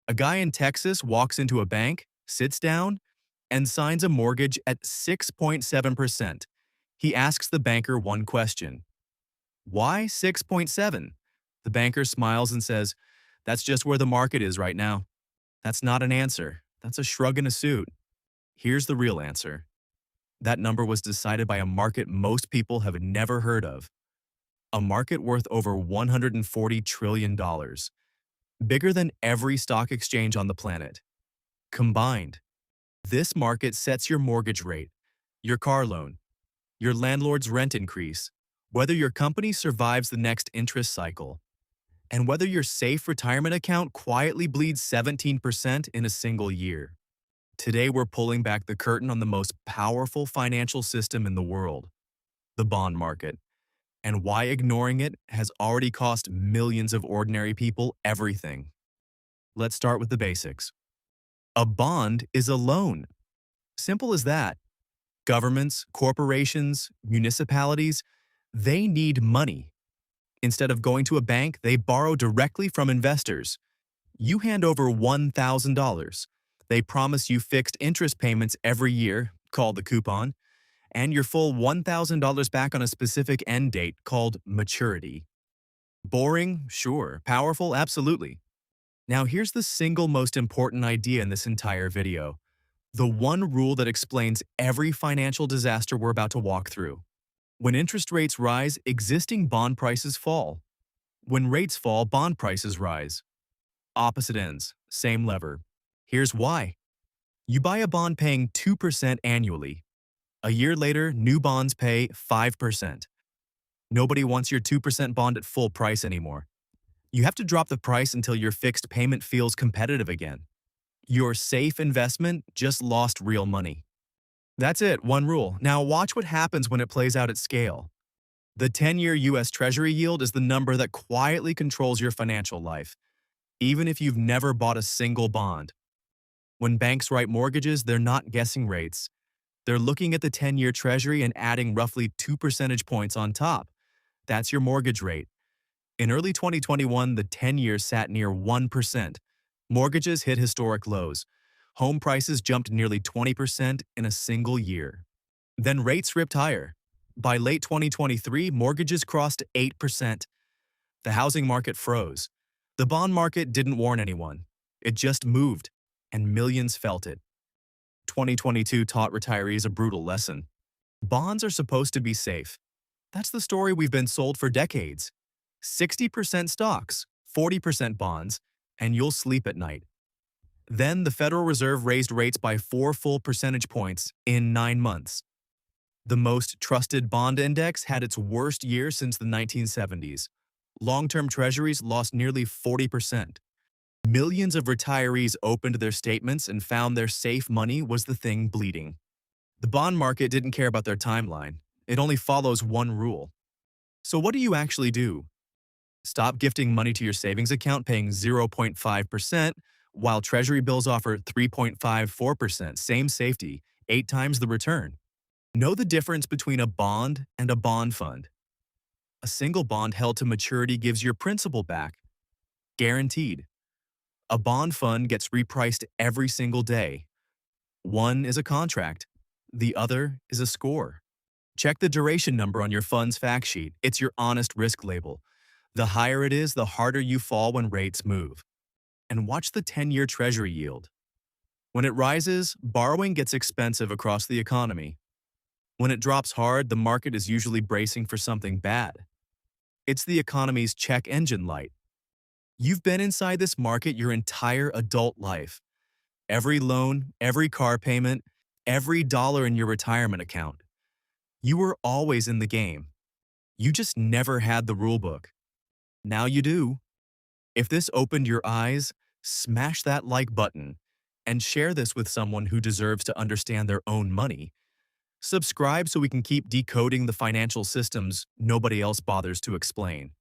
A guy in Texas walks into a bank, sits down, and signs a mortgage at 6.7%. He asks the banker one question. Why 6.7? The banker smiles and says, "That's just where the market is right now." That's not an answer. That's a shrug and a suit. Here's the real answer. That number was decided by a market most people have never heard of. A market worth over $140 trillion, dollars, bigger than every stock exchange on the planet. Combined, this market sets your mortgage rate, your car loan, your landlord's rent increase, whether your company survives the next interest cycle, and whether your safe retirement account quietly bleeds 17% in a single year. Today, we're pulling back the curtain on the most powerful financial system in the world, the bond market, and why ignoring it has already cost millions of ordinary people everything. Let's start with the basics. A bond is a loan. Simple as that. Governments, corporations, municipalities, they need money. Instead of going to a bank, they borrow directly from investors. You hand over $1,000. They promise you fixed interest payments every year, called the coupon, and your full $1,000 back on a specific end date called maturity. Boring? Sure. Powerful? Absolutely. Now here's the single most important idea in this entire video. The one rule that explains every financial disaster we're about to walk through. When interest rates rise, existing bond prices fall. When rates fall, bond prices rise. Opposite ends, same lever. Here's why. You buy a bond paying 2% annually. A year later, new bonds pay 5%. Nobody wants your 2% bond at full price anymore. You have to drop the price until your fixed payment feels competitive again. Your safe investment just lost real money. That's it, one rule. Now watch what happens when it plays out at scale. The 10-year US Treasury yield is the number that quietly controls your financial life, even if you've never bought a single bond. When banks write mortgages, they're not guessing rates. They're looking at the 10-year Treasury and adding roughly 2 percentage points on top. That's your mortgage rate. In early 2021, the 10-year sat near 1%. Mortgages hit historic lows. Home prices jumped nearly 20% in a single year. Then rates ripped higher. By late 2023, mortgages crossed 8%. The housing market froze. The bond market didn't warn anyone. It just moved, and millions felt it. 2022 taught retirees a brutal lesson. Bonds are supposed to be safe. That's the story we've been sold for decades. 60% stocks, 40% bonds, and you'll sleep at night. Then the Federal Reserve raised rates by 4 full percentage points in 9 months. The most trusted bond index had its worst year since the 1970s. Long-term treasuries lost nearly 40%. Millions of retirees opened their statements and found their safe money was the thing bleeding. The bond market didn't care about their timeline. It only follows one rule. So what do you actually do? Stop gifting money to your savings account paying 0.5%, while Treasury bills offer 3.54%, same safety, 8 times the return. Know the difference between a bond and a bond fund. A single bond held to maturity gives your principal back, guaranteed. A bond fund gets repriced every single day. One is a contract, the other is a score. Check the duration number on your fund's fact sheet. It's your honest risk label. The higher it is, the harder you fall when rates move. And watch the 10-year Treasury yield. When it rises, borrowing gets expensive across the economy. When it drops hard, the market is usually bracing for something bad. It's the economy's check engine light. You've been inside this market your entire adult life. Every loan, every car payment, every dollar in your retirement account. You were always in the game. You just never had the rulebook. Now you do. If this opened your eyes, smash that like button and share this with someone who deserves to understand their own money. Subscribe so we can keep decoding the financial systems nobody else bothers to explain.